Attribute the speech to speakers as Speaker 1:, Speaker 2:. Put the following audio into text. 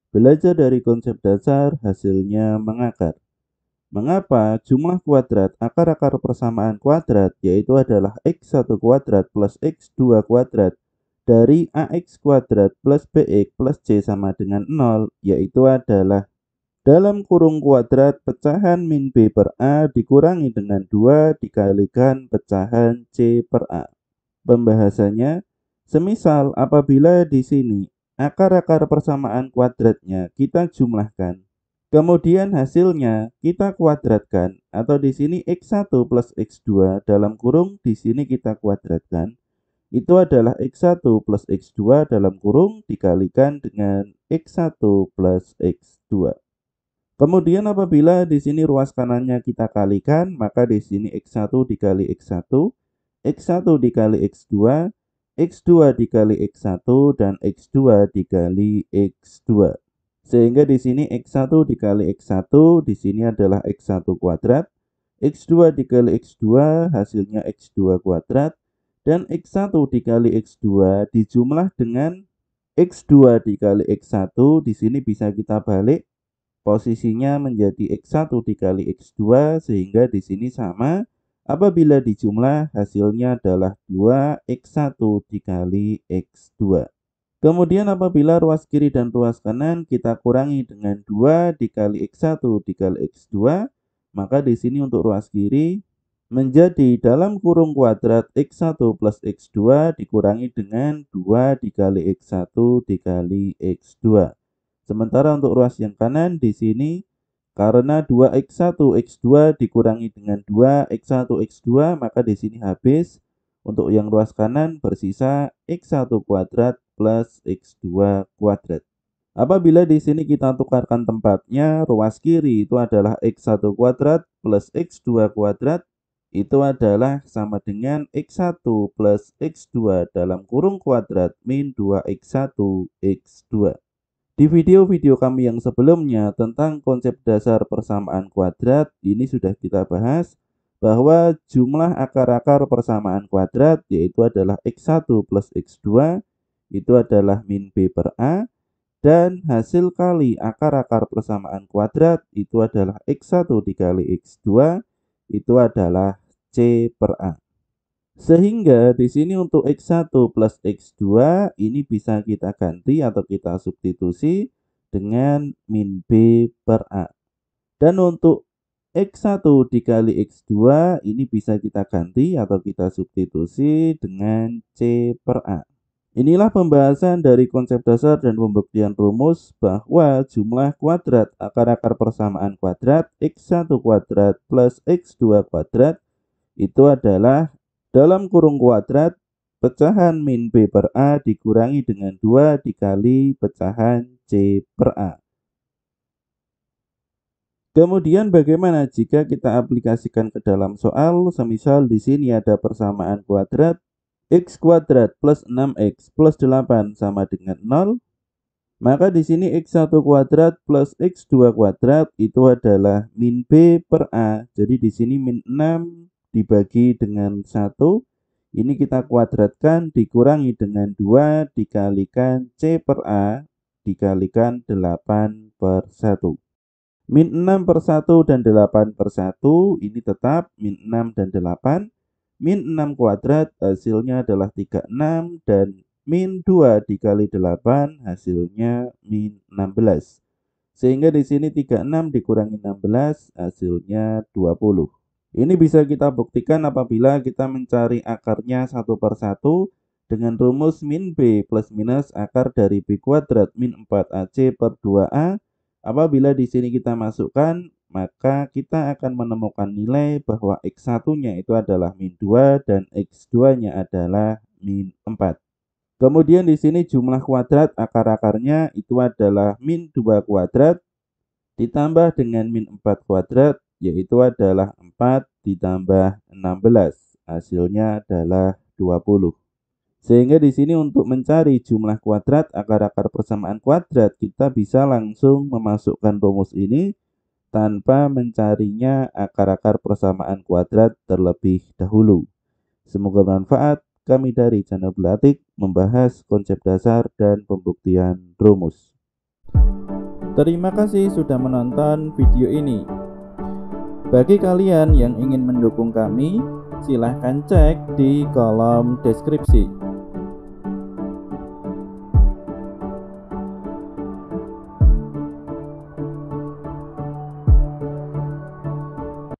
Speaker 1: Belajar dari konsep dasar, hasilnya mengakar. Mengapa jumlah kuadrat akar-akar persamaan kuadrat yaitu adalah x1 kuadrat plus x2 kuadrat dari ax kuadrat plus bx plus c sama dengan 0 yaitu adalah dalam kurung kuadrat pecahan min b per a dikurangi dengan 2 dikalikan pecahan c per a. Pembahasannya, semisal apabila di sini akar-akar persamaan kuadratnya kita jumlahkan, kemudian hasilnya kita kuadratkan atau di sini x1 plus x2 dalam kurung di sini kita kuadratkan, itu adalah x1 plus x2 dalam kurung dikalikan dengan x1 plus x2. Kemudian apabila di sini ruas kanannya kita kalikan, maka di sini x1 dikali x1, x1 dikali x2, x2 dikali x1 dan x2 dikali x2. Sehingga di sini x1 dikali x1 di sini adalah x1 kuadrat, x2 dikali x2 hasilnya x2 kuadrat dan x1 dikali x2 dijumlah dengan x2 dikali x1 di sini bisa kita balik posisinya menjadi x1 dikali x2 sehingga di sini sama. Apabila dijumlah hasilnya adalah 2x1 dikali x2. Kemudian apabila ruas kiri dan ruas kanan kita kurangi dengan 2 dikali x1 dikali x2, maka di sini untuk ruas kiri menjadi dalam kurung kuadrat x1 plus x2 dikurangi dengan 2 dikali x1 dikali x2. Sementara untuk ruas yang kanan di sini karena 2x1 x2 dikurangi dengan 2x1 x2 maka di sini habis. Untuk yang ruas kanan bersisa x1 kuadrat plus x2 kuadrat. Apabila di sini kita tukarkan tempatnya, ruas kiri itu adalah x1 kuadrat plus x2 kuadrat itu adalah sama dengan x1 plus x2 dalam kurung kuadrat min 2x1 x2. Di video-video kami yang sebelumnya tentang konsep dasar persamaan kuadrat, ini sudah kita bahas bahwa jumlah akar-akar persamaan kuadrat yaitu adalah x1 plus x2 itu adalah min b per a dan hasil kali akar-akar persamaan kuadrat itu adalah x1 dikali x2 itu adalah c per a. Sehingga di sini untuk x1 plus x2 ini bisa kita ganti atau kita substitusi dengan min b per a. Dan untuk x1 dikali x2 ini bisa kita ganti atau kita substitusi dengan c per a. Inilah pembahasan dari konsep dasar dan pembuktian rumus bahwa jumlah kuadrat akar-akar persamaan kuadrat x1 kuadrat plus x2 kuadrat itu adalah dalam kurung kuadrat pecahan min b per a dikurangi dengan 2 dikali pecahan c per a. Kemudian bagaimana jika kita aplikasikan ke dalam soal, semisal di sini ada persamaan kuadrat x kuadrat plus 6x plus 8 sama dengan 0, maka di sini x1 kuadrat plus x2 kuadrat itu adalah min b per a. Jadi di sini min 6 dibagi dengan 1, ini kita kuadratkan dikurangi dengan 2 dikalikan c per a dikalikan 8 per 1. Min 6 per 1 dan 8 per 1 ini tetap min 6 dan 8. Min 6 kuadrat hasilnya adalah 36 dan min 2 dikali 8 hasilnya min 16. Sehingga di sini 36 dikurangi 16 hasilnya 20. Ini bisa kita buktikan apabila kita mencari akarnya satu per satu dengan rumus min b plus minus akar dari b kuadrat min 4ac per 2a. Apabila di sini kita masukkan, maka kita akan menemukan nilai bahwa x1-nya itu adalah min 2 dan x2-nya adalah min 4. Kemudian di sini jumlah kuadrat akar-akarnya itu adalah min 2 kuadrat ditambah dengan min 4 kuadrat yaitu adalah 4 ditambah 16. Hasilnya adalah 20. Sehingga di sini untuk mencari jumlah kuadrat akar-akar persamaan kuadrat kita bisa langsung memasukkan rumus ini tanpa mencarinya akar-akar persamaan kuadrat terlebih dahulu. Semoga bermanfaat. Kami dari channel Belatik membahas konsep dasar dan pembuktian rumus. Terima kasih sudah menonton video ini. Bagi kalian yang ingin mendukung kami, silahkan cek di kolom deskripsi.